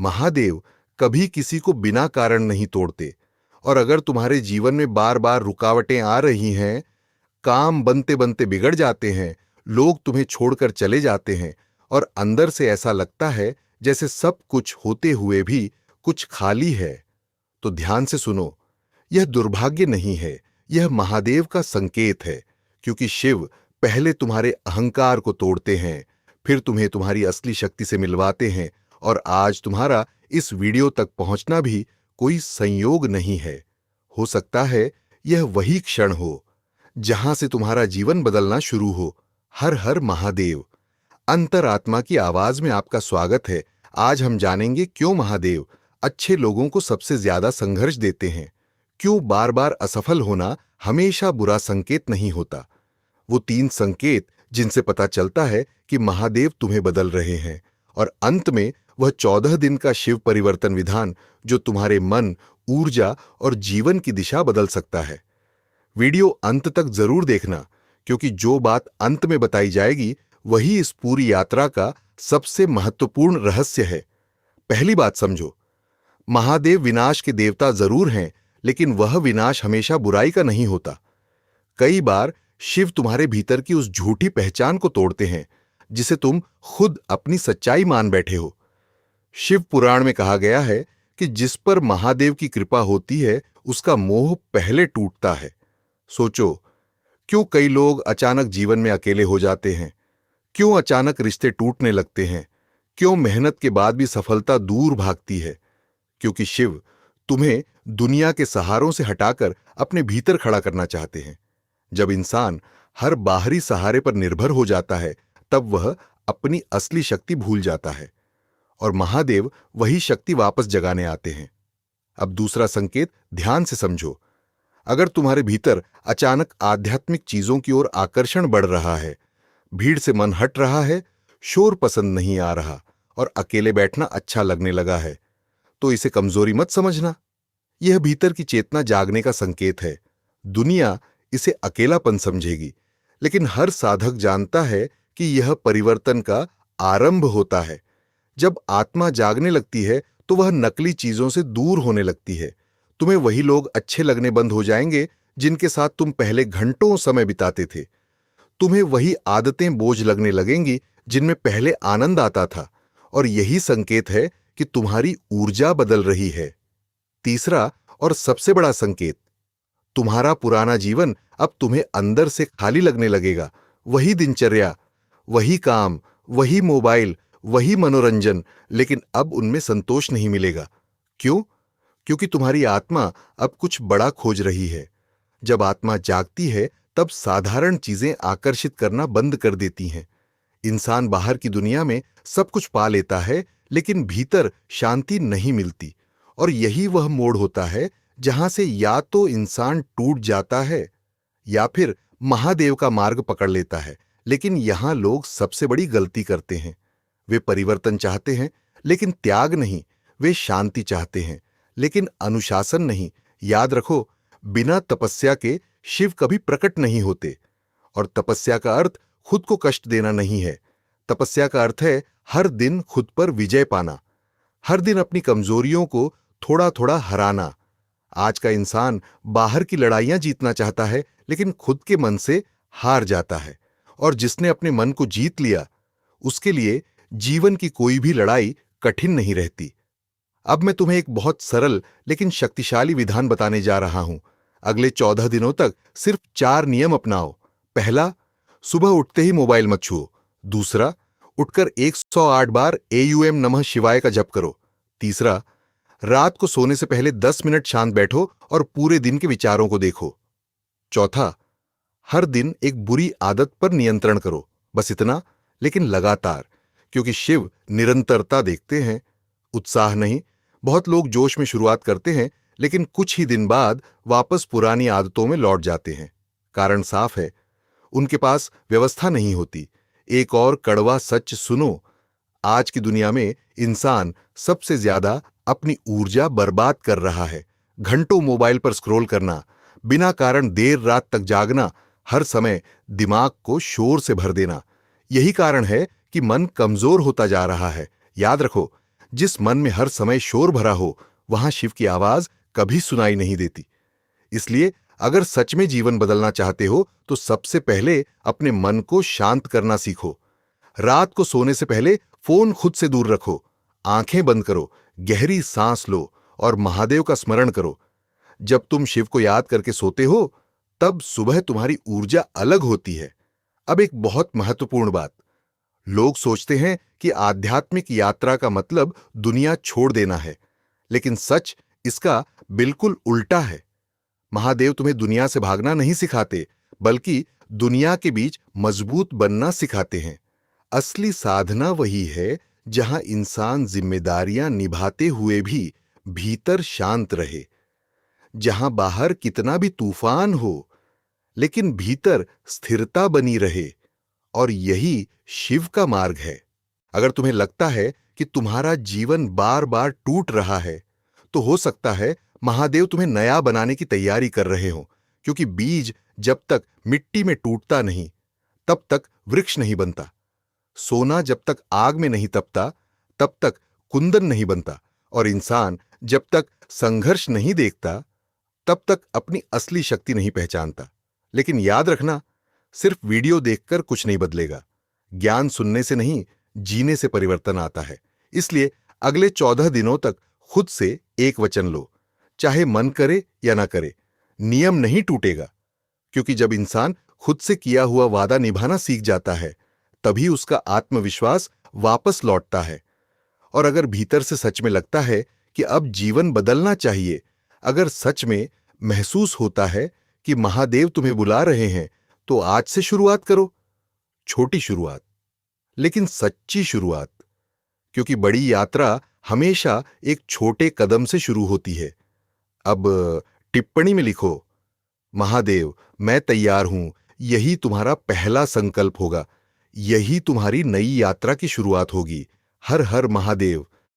महादेव कभी किसी को बिना कारण नहीं तोड़ते। और अगर तुम्हारे जीवन में बार बार रुकावटें आ रही हैं, काम बनते बनते बिगड़ जाते हैं, लोग तुम्हें छोड़कर चले जाते हैं और अंदर से ऐसा लगता है जैसे सब कुछ होते हुए भी कुछ खाली है, तो ध्यान से सुनो। यह दुर्भाग्य नहीं है, यह महादेव का संकेत है। क्योंकि शिव पहले तुम्हारे अहंकार को तोड़ते हैं, फिर तुम्हें तुम्हारी असली शक्ति से मिलवाते हैं। और आज तुम्हारा इस वीडियो तक पहुंचना भी कोई संयोग नहीं है। हो सकता है यह वही क्षण हो जहां से तुम्हारा जीवन बदलना शुरू हो। हर हर महादेव। अंतरात्मा की आवाज में आपका स्वागत है। आज हम जानेंगे क्यों महादेव अच्छे लोगों को सबसे ज्यादा संघर्ष देते हैं, क्यों बार बार असफल होना हमेशा बुरा संकेत नहीं होता। वो 3 संकेत जिनसे पता चलता है कि महादेव तुम्हें बदल रहे हैं। और अंत में वह 14 दिन का शिव परिवर्तन विधान जो तुम्हारे मन, ऊर्जा और जीवन की दिशा बदल सकता है। वीडियो अंत तक जरूर देखना, क्योंकि जो बात अंत में बताई जाएगी वही इस पूरी यात्रा का सबसे महत्वपूर्ण रहस्य है। पहली बात समझो, महादेव विनाश के देवता जरूर हैं, लेकिन वह विनाश हमेशा बुराई का नहीं होता। कई बार शिव तुम्हारे भीतर की उस झूठी पहचान को तोड़ते हैं जिसे तुम खुद अपनी सच्चाई मान बैठे हो। शिव पुराण में कहा गया है कि जिस पर महादेव की कृपा होती है उसका मोह पहले टूटता है। सोचो, क्यों कई लोग अचानक जीवन में अकेले हो जाते हैं? क्यों अचानक रिश्ते टूटने लगते हैं? क्यों मेहनत के बाद भी सफलता दूर भागती है? क्योंकि शिव तुम्हें दुनिया के सहारों से हटाकर अपने भीतर खड़ा करना चाहते हैं। जब इंसान हर बाहरी सहारे पर निर्भर हो जाता है, तब वह अपनी असली शक्ति भूल जाता है और महादेव वही शक्ति वापस जगाने आते हैं। अब दूसरा संकेत ध्यान से समझो। अगर तुम्हारे भीतर अचानक आध्यात्मिक चीजों की ओर आकर्षण बढ़ रहा है, भीड़ से मन हट रहा है, शोर पसंद नहीं आ रहा और अकेले बैठना अच्छा लगने लगा है, तो इसे कमजोरी मत समझना। यह भीतर की चेतना जागने का संकेत है। दुनिया इसे अकेलापन समझेगी, लेकिन हर साधक जानता है कि यह परिवर्तन का आरंभ होता है। जब आत्मा जागने लगती है तो वह नकली चीजों से दूर होने लगती है। तुम्हें वही लोग अच्छे लगने बंद हो जाएंगे जिनके साथ तुम पहले घंटों समय बिताते थे। तुम्हें वही आदतें बोझ लगने लगेंगी जिनमें पहले आनंद आता था। और यही संकेत है कि तुम्हारी ऊर्जा बदल रही है। तीसरा और सबसे बड़ा संकेत, तुम्हारा पुराना जीवन अब तुम्हें अंदर से खाली लगने लगेगा। वही दिनचर्या, वही काम, वही मोबाइल, वही मनोरंजन, लेकिन अब उनमें संतोष नहीं मिलेगा। क्यों? क्योंकि तुम्हारी आत्मा अब कुछ बड़ा खोज रही है। जब आत्मा जागती है तब साधारण चीजें आकर्षित करना बंद कर देती हैं। इंसान बाहर की दुनिया में सब कुछ पा लेता है, लेकिन भीतर शांति नहीं मिलती। और यही वह मोड़ होता है जहां से या तो इंसान टूट जाता है या फिर महादेव का मार्ग पकड़ लेता है। लेकिन यहां लोग सबसे बड़ी गलती करते हैं। वे परिवर्तन चाहते हैं लेकिन त्याग नहीं। वे शांति चाहते हैं लेकिन अनुशासन नहीं। याद रखो, बिना तपस्या के शिव कभी प्रकट नहीं होते। और तपस्या का अर्थ खुद को कष्ट देना नहीं है। तपस्या का अर्थ है हर दिन खुद पर विजय पाना, हर दिन अपनी कमजोरियों को थोड़ा थोड़ा हराना। आज का इंसान बाहर की लड़ाइयां जीतना चाहता है, लेकिन खुद के मन से हार जाता है। और जिसने अपने मन को जीत लिया, उसके लिए जीवन की कोई भी लड़ाई कठिन नहीं रहती। अब मैं तुम्हें एक बहुत सरल लेकिन शक्तिशाली विधान बताने जा रहा हूं। अगले 14 दिनों तक सिर्फ 4 नियम अपनाओ। पहला, सुबह उठते ही मोबाइल मत छुओ। दूसरा, उठकर 108 बार एयूएम नमः शिवाय का जप करो। तीसरा, रात को सोने से पहले 10 मिनट शांत बैठो और पूरे दिन के विचारों को देखो। चौथा, हर दिन एक बुरी आदत पर नियंत्रण करो। बस इतना, लेकिन लगातार, क्योंकि शिव निरंतरता देखते हैं, उत्साह नहीं। बहुत लोग जोश में शुरुआत करते हैं, लेकिन कुछ ही दिन बाद वापस पुरानी आदतों में लौट जाते हैं। कारण साफ है, उनके पास व्यवस्था नहीं होती। एक और कड़वा सच सुनो, आज की दुनिया में इंसान सबसे ज्यादा अपनी ऊर्जा बर्बाद कर रहा है। घंटों मोबाइल पर स्क्रॉल करना, बिना कारण देर रात तक जागना, हर समय दिमाग को शोर से भर देना। यही कारण है कि मन कमजोर होता जा रहा है। याद रखो, जिस मन में हर समय शोर भरा हो, वहां शिव की आवाज कभी सुनाई नहीं देती। इसलिए अगर सच में जीवन बदलना चाहते हो तो सबसे पहले अपने मन को शांत करना सीखो। रात को सोने से पहले फोन खुद से दूर रखो, आंखें बंद करो, गहरी सांस लो और महादेव का स्मरण करो। जब तुम शिव को याद करके सोते हो, तब सुबह तुम्हारी ऊर्जा अलग होती है। अब एक बहुत महत्वपूर्ण बात, लोग सोचते हैं कि आध्यात्मिक यात्रा का मतलब दुनिया छोड़ देना है, लेकिन सच इसका बिल्कुल उल्टा है। महादेव तुम्हें दुनिया से भागना नहीं सिखाते, बल्कि दुनिया के बीच मजबूत बनना सिखाते हैं। असली साधना वही है जहां इंसान जिम्मेदारियां निभाते हुए भी भीतर शांत रहे, जहां बाहर कितना भी तूफान हो, लेकिन भीतर स्थिरता बनी रहे। और यही शिव का मार्ग है। अगर तुम्हें लगता है कि तुम्हारा जीवन बार बार टूट रहा है, तो हो सकता है महादेव तुम्हें नया बनाने की तैयारी कर रहे हो, क्योंकि बीज जब तक मिट्टी में टूटता नहीं, तब तक वृक्ष नहीं बनता। सोना जब तक आग में नहीं तपता, तब तक कुंदन नहीं बनता। और इंसान जब तक संघर्ष नहीं देखता, तब तक अपनी असली शक्ति नहीं पहचानता। लेकिन याद रखना, सिर्फ वीडियो देखकर कुछ नहीं बदलेगा। ज्ञान सुनने से नहीं, जीने से परिवर्तन आता है। इसलिए अगले 14 दिनों तक खुद से एक वचन लो, चाहे मन करे या ना करे। नियम नहीं टूटेगा, क्योंकि जब इंसान खुद से किया हुआ वादा निभाना सीख जाता है, तभी उसका आत्मविश्वास वापस लौटता है। और अगर भीतर से सच में लगता है कि अब जीवन बदलना चाहिए, अगर सच में महसूस होता है कि महादेव तुम्हें बुला रहे हैं, तो आज से शुरुआत करो। छोटी शुरुआत, लेकिन सच्ची शुरुआत, क्योंकि बड़ी यात्रा हमेशा एक छोटे कदम से शुरू होती है। अब टिप्पणी में लिखो, महादेव, मैं तैयार हूं। यही तुम्हारा पहला संकल्प होगा। यही तुम्हारी नई यात्रा की शुरुआत होगी। हर हर महादेव।